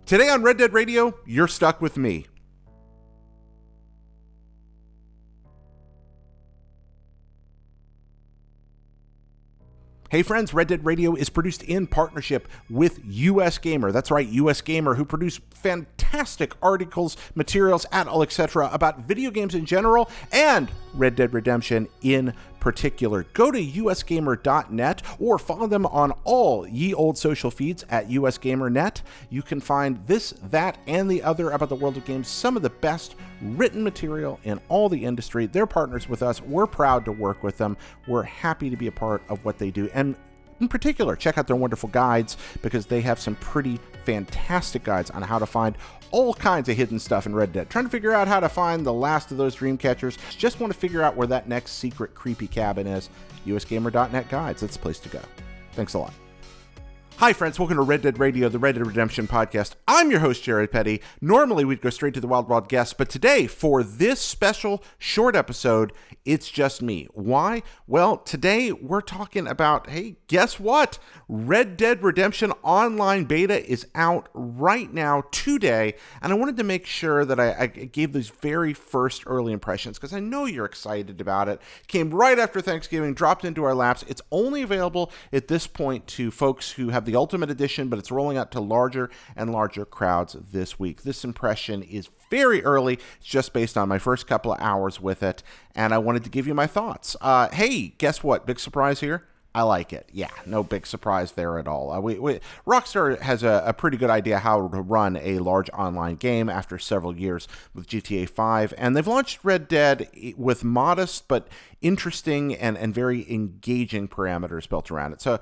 Today on Red Dead Radio, you're stuck with me. Hey friends, Red Dead Radio is produced in partnership with usgamer. That's right, usgamer, who produce fantastic articles, materials, etc. about video games in general and Red Dead Redemption in particular. Go to usgamer.net or follow them on all ye old social feeds at usgamer.net. You can find this, that, and the other about the world of games, some of the best written material in all the industry. They're partners with us. We're proud to work with them. We're happy to be a part of what they do. And in particular, check out their wonderful guides because they have some pretty fantastic guides on how to find all kinds of hidden stuff in Red Dead. Trying to figure out how to find the last of those dream catchers. Just want to figure out where that next secret creepy cabin is. usgamer.net guides. That's the place to go. Thanks a lot. Hi friends, welcome to Red Dead Radio, the Red Dead Redemption podcast. I'm your host, Jared Petty. Normally we'd go straight to the Wild guests, but today, for this special short episode, it's just me. Why? Well, today we're talking about, hey, guess what? Red Dead Redemption Online Beta is out right now, today, and I wanted to make sure that I gave these very first early impressions, because I know you're excited about it. Came right after Thanksgiving, dropped into our laps. It's only available at this point to folks who have the Ultimate Edition, but it's rolling out to larger and larger crowds this week. This impression is very early. It's just based on my first couple of hours with it, and I wanted to give you my thoughts. Hey, guess what? Big surprise here. I like it. Yeah, no big surprise there at all. Rockstar has a pretty good idea how to run a large online game after several years with GTA 5, and they've launched Red Dead with modest but interesting and very engaging parameters built around it. So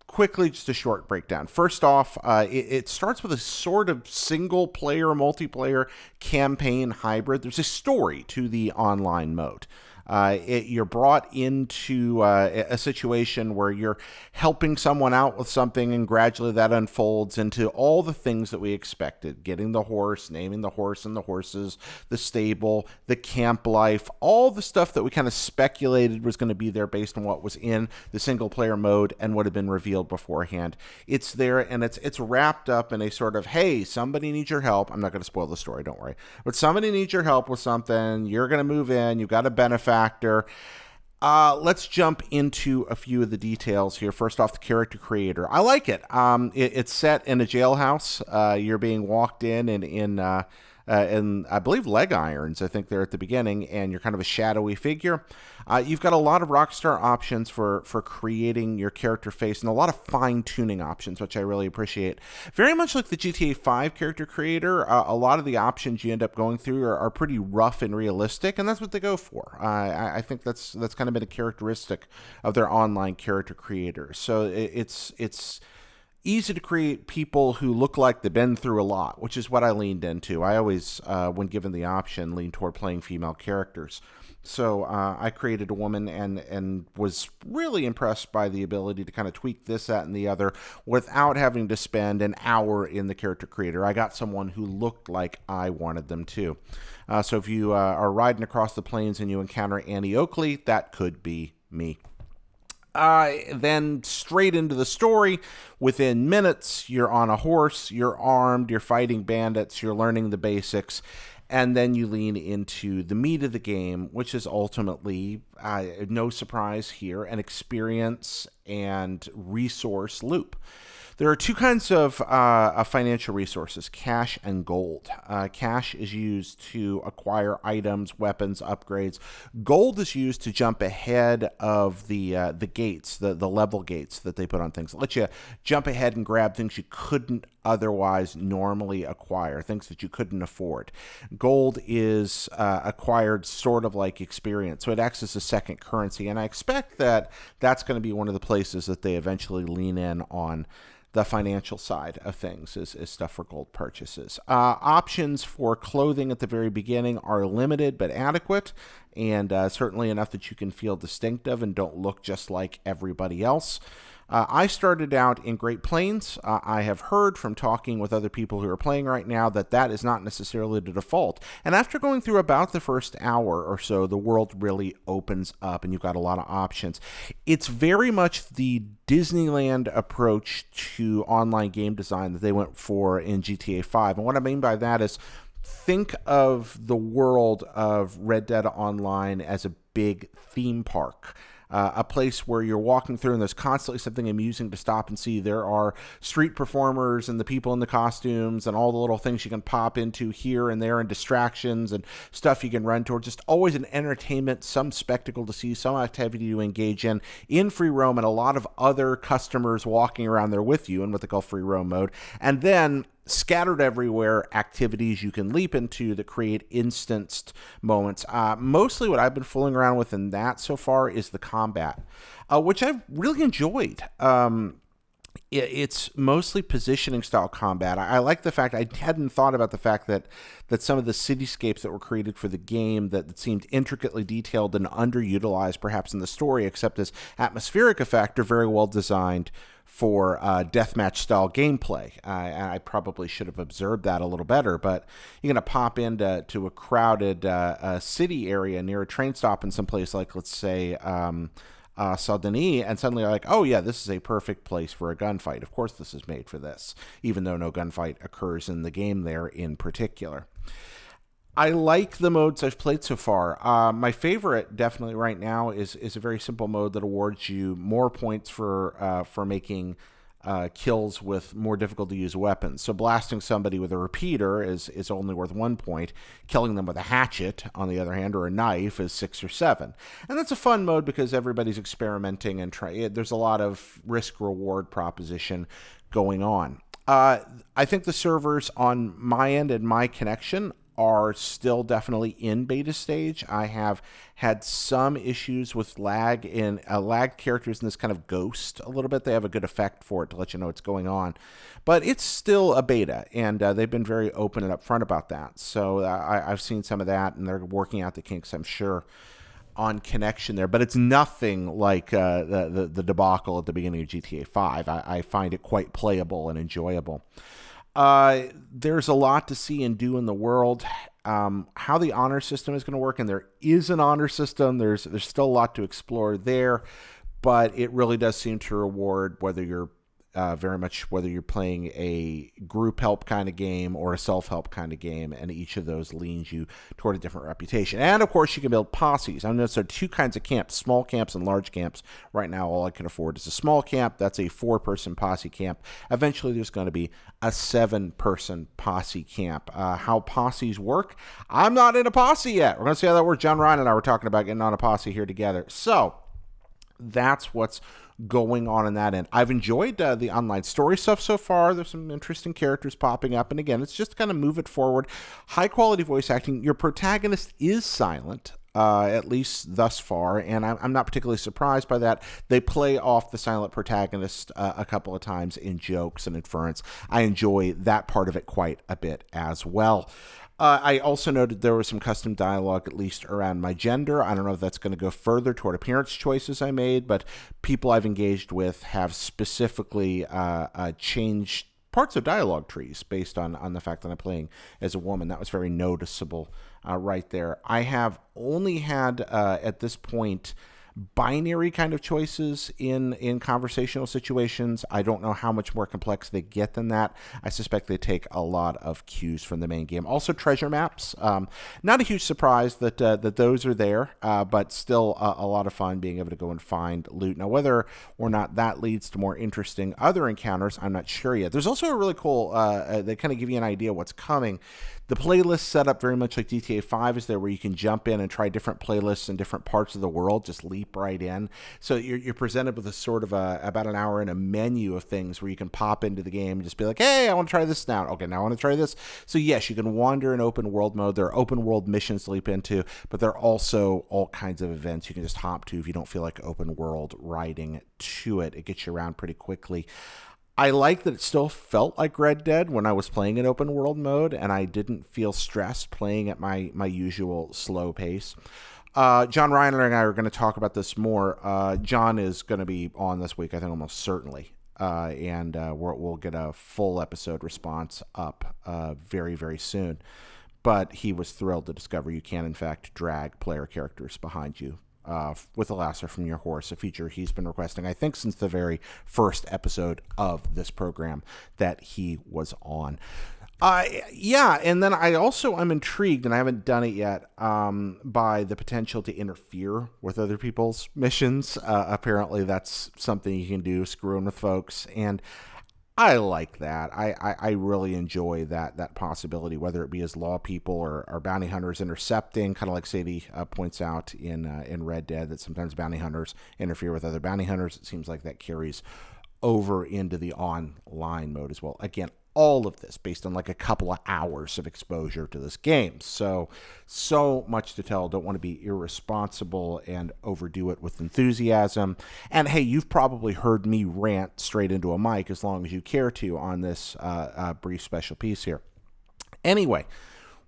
quickly, just a short breakdown. First off, it starts with a sort of single-player, multiplayer campaign hybrid. There's a story to the online mode. You're brought into a situation where you're helping someone out with something, and gradually that unfolds into all the things that we expected. Getting the horse, naming the horse and the horses, the stable, the camp life, all the stuff that we kind of speculated was going to be there based on what was in the single-player mode and what had been revealed beforehand. It's there, and it's wrapped up in a sort of, hey, somebody needs your help. I'm not going to spoil the story, don't worry. But somebody needs your help with something. You're going to move in. You've got a benefactor. Let's jump into a few of the details here. First off, the character creator. I like it. It's set in a jailhouse. You're being walked in I believe leg irons, I think they're at the beginning, and you're kind of a shadowy figure. You've got a lot of Rockstar options for creating your character face and a lot of fine-tuning options, which I really appreciate. Very much like the GTA 5 character creator, a lot of the options you end up going through are pretty rough and realistic, and that's what they go for. I think that's kind of been a characteristic of their online character creators. So it's easy to create people who look like they've been through a lot, which is what I leaned into. I always, when given the option, lean toward playing female characters. So I created a woman and was really impressed by the ability to kind of tweak this, that, and the other without having to spend an hour in the character creator. I got someone who looked like I wanted them to. So if you are riding across the plains and you encounter Annie Oakley, that could be me. Then straight into the story. Within minutes, you're on a horse, you're armed, you're fighting bandits, you're learning the basics, and then you lean into the meat of the game, which is ultimately, no surprise here, an experience and resource loop. There are two kinds of financial resources, cash and gold. Cash is used to acquire items, weapons, upgrades. Gold is used to jump ahead of the gates, the level gates that they put on things. It lets you jump ahead and grab things you couldn't otherwise normally acquire, things that you couldn't afford. Gold is acquired sort of like experience, so it acts as a second currency, and I expect that that's going to be one of the places that they eventually lean in on the financial side of things is stuff for gold purchases. Options for clothing at the very beginning are limited but adequate, and certainly enough that you can feel distinctive and don't look just like everybody else. I started out in Great Plains. I have heard from talking with other people who are playing right now that that is not necessarily the default. And after going through about the first hour or so, the world really opens up and you've got a lot of options. It's very much the Disneyland approach to online game design that they went for in GTA 5. And what I mean by that is, think of the world of Red Dead Online as a big theme park. A place where you're walking through and there's constantly something amusing to stop and see. There are street performers and the people in the costumes and all the little things you can pop into here and there and distractions and stuff you can run towards. Just always an entertainment, some spectacle to see, some activity to engage in free roam, and a lot of other customers walking around there with you in what they call free roam mode. And then scattered everywhere activities you can leap into that create instanced moments. Mostly what I've been fooling around with in that so far is the combat, which I've really enjoyed. It's mostly positioning style combat. I like the fact, I hadn't thought about the fact that some of the cityscapes that were created for the game that seemed intricately detailed and underutilized perhaps in the story, except as atmospheric effect, are very well designed for deathmatch style gameplay. I probably should have observed that a little better, but you're going to pop into a crowded city area near a train stop in some place like, let's say, Saint-Denis, and suddenly you're like, oh yeah, this is a perfect place for a gunfight. Of course this is made for this, even though no gunfight occurs in the game there in particular. I like the modes I've played so far. My favorite, definitely right now, is a very simple mode that awards you more points for making kills with more difficult to use weapons. So blasting somebody with a repeater is only worth 1 point. Killing them with a hatchet, on the other hand, or a knife, is 6 or 7. And that's a fun mode because everybody's experimenting and there's a lot of risk-reward proposition going on. I think the servers on my end and my connection are still definitely in beta stage. I have had some issues with lag characters in this kind of ghost a little bit. They have a good effect for it to let you know what's going on. But it's still a beta, and they've been very open and upfront about that. So I've seen some of that, and they're working out the kinks, I'm sure, on connection there. But it's nothing like the debacle at the beginning of GTA 5. I find it quite playable and enjoyable. There's a lot to see and do in the world. How the honor system is going to work, and there is an honor system. There's still a lot to explore there, but it really does seem to reward whether you're whether you're playing a group help kind of game or a self-help kind of game, and each of those leans you toward a different reputation. And of course, you can build posses. I know there are 2 kinds of camps, small camps and large camps. Right now, all I can afford is a small camp. That's a 4-person posse camp. Eventually, there's going to be a 7-person posse camp. How posses work? I'm not in a posse yet. We're going to see how that works. John Ryan and I were talking about getting on a posse here together. So that's what's going on in that end. I've enjoyed the online story stuff so far. There's some interesting characters popping up, and again, it's just kind of move it forward. High quality voice acting. Your protagonist is silent, at least thus far, and I'm not particularly surprised by that. They play off the silent protagonist a couple of times in jokes and inference. I enjoy that part of it quite a bit as well. I also noted there was some custom dialogue, at least around my gender. I don't know if that's going to go further toward appearance choices I made, but people I've engaged with have specifically changed parts of dialogue trees based on the fact that I'm playing as a woman. That was very noticeable right there. I have only had, at this point, binary kind of choices in conversational situations. I don't know how much more complex they get than that. I suspect they take a lot of cues from the main game. Also, treasure maps. Not a huge surprise that those are there, but still a lot of fun being able to go and find loot. Now, whether or not that leads to more interesting other encounters, I'm not sure yet. There's also a really cool, they kind of give you an idea what's coming. The playlist set up very much like GTA 5 is there, where you can jump in and try different playlists in different parts of the world, just leap right in. So you're presented with a sort of about an hour in a menu of things where you can pop into the game and just be like, hey, I want to try this now. Okay, now I want to try this. So yes, you can wander in open world mode. There are open world missions to leap into, but there are also all kinds of events you can just hop to if you don't feel like open world riding to it. It gets you around pretty quickly. I like that it still felt like Red Dead when I was playing in open world mode, and I didn't feel stressed playing at my usual slow pace. John Reiner and I are going to talk about this more. John is going to be on this week, I think, almost certainly. And we'll get a full episode response up very, very soon. But he was thrilled to discover you can, in fact, drag player characters behind you with a lasso from your horse, a feature he's been requesting, I think, since the very first episode of this program that he was on. And then I'm intrigued, and I haven't done it yet, by the potential to interfere with other people's missions. Apparently that's something you can do, screwing with folks, and I like that. I really enjoy that possibility, whether it be as law people or bounty hunters intercepting, kind of like Sadie points out in Red Dead, that sometimes bounty hunters interfere with other bounty hunters. It seems like that carries over into the online mode as well. Again, all of this based on like a couple of hours of exposure to this game. So much to tell. Don't want to be irresponsible and overdo it with enthusiasm. And hey, you've probably heard me rant straight into a mic as long as you care to on this brief special piece here. Anyway,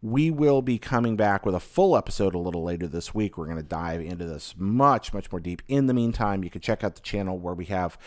we will be coming back with a full episode a little later this week. We're going to dive into this much, much more deep. In the meantime, you can check out the channel where we have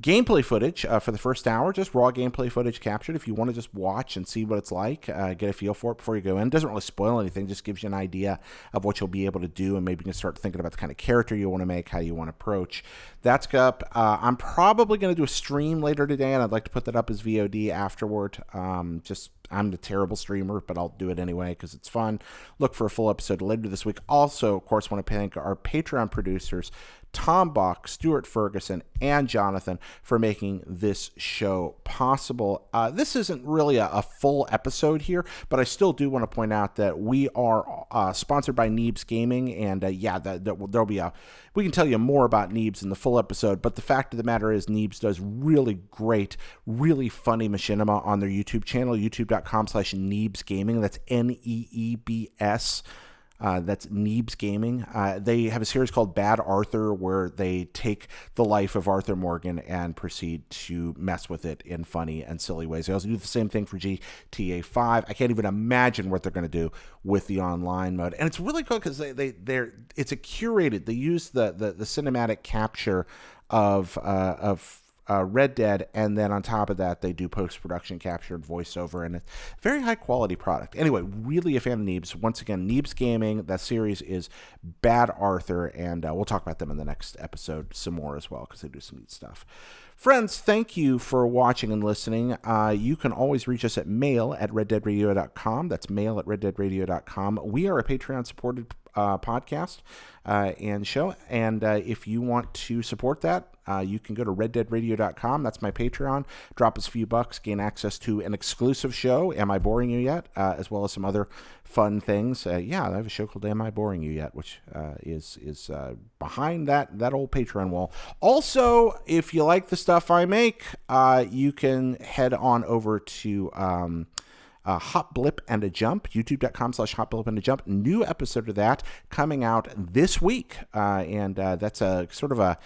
gameplay footage for the first hour, just raw gameplay footage captured. If you want to just watch and see what it's like, get a feel for it before you go in. It doesn't really spoil anything, just gives you an idea of what you'll be able to do, and maybe you can start thinking about the kind of character you want to make, how you want to approach. That's up. I'm probably going to do a stream later today, and I'd like to put that up as VOD afterward. I'm the terrible streamer, but I'll do it anyway because it's fun. Look for a full episode later this week. Also, of course, want to thank our Patreon producers, Tom Bach, Stuart Ferguson, and Jonathan, for making this show possible. This isn't really a full episode here, but I still do want to point out that we are sponsored by Neebs Gaming, and there'll be we can tell you more about Neebs in the full episode, but the fact of the matter is Neebs does really great, really funny machinima on their YouTube channel, youtube.com/Neebs Gaming. That's Neebs. That's Neebs Gaming. They have a series called Bad Arthur, where they take the life of Arthur Morgan and proceed to mess with it in funny and silly ways. They also do the same thing for GTA 5. I can't even imagine what they're going to do with the online mode. And it's really cool because it's a curated. They use the cinematic capture of Red Dead, and then on top of that they do post-production capture and voiceover, and a very high quality product. Anyway, really a fan of Neebs. Once again, Neebs Gaming. That series is Bad Arthur, and we'll talk about them in the next episode some more as well, because they do some neat stuff. Friends, thank you for watching and listening. You can always reach us at mail@reddeadradio.com. That's mail@reddeadradio.com. We are a Patreon-supported podcast and show, and if you want to support that, you can go to reddeadradio.com. That's my Patreon. Drop us a few bucks, gain access to an exclusive show, Am I Boring You Yet? As well as some other fun things. I have a show called Am I Boring You Yet? Which is behind that old Patreon wall. Also, if you like the stuff I make, you can head on over to Hot Blip and a Jump, youtube.com/Hot Blip and a Jump. New episode of that coming out this week. And that's a sort of a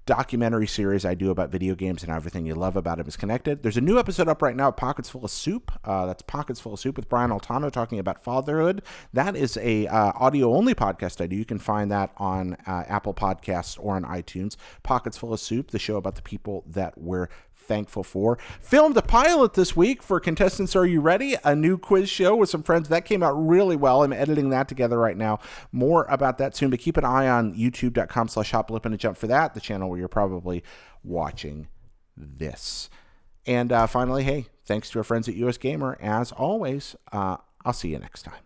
documentary series I do about video games and how everything you love about them is connected. There's a new episode up right now, Pockets Full of Soup. That's Pockets Full of Soup with Brian Altano talking about fatherhood. That is a audio-only podcast I do. You can find that on Apple Podcasts or on iTunes. Pockets Full of Soup, the show about the people that we're thankful for. Filmed a pilot this week for Contestants Are You Ready? A new quiz show with some friends. That came out really well. I'm editing that together right now. More about that soon, but keep an eye on youtube.com/Hot Blip and a Jump for that, the channel where you're probably watching this. And finally, hey, thanks to our friends at US Gamer. As always, I'll see you next time.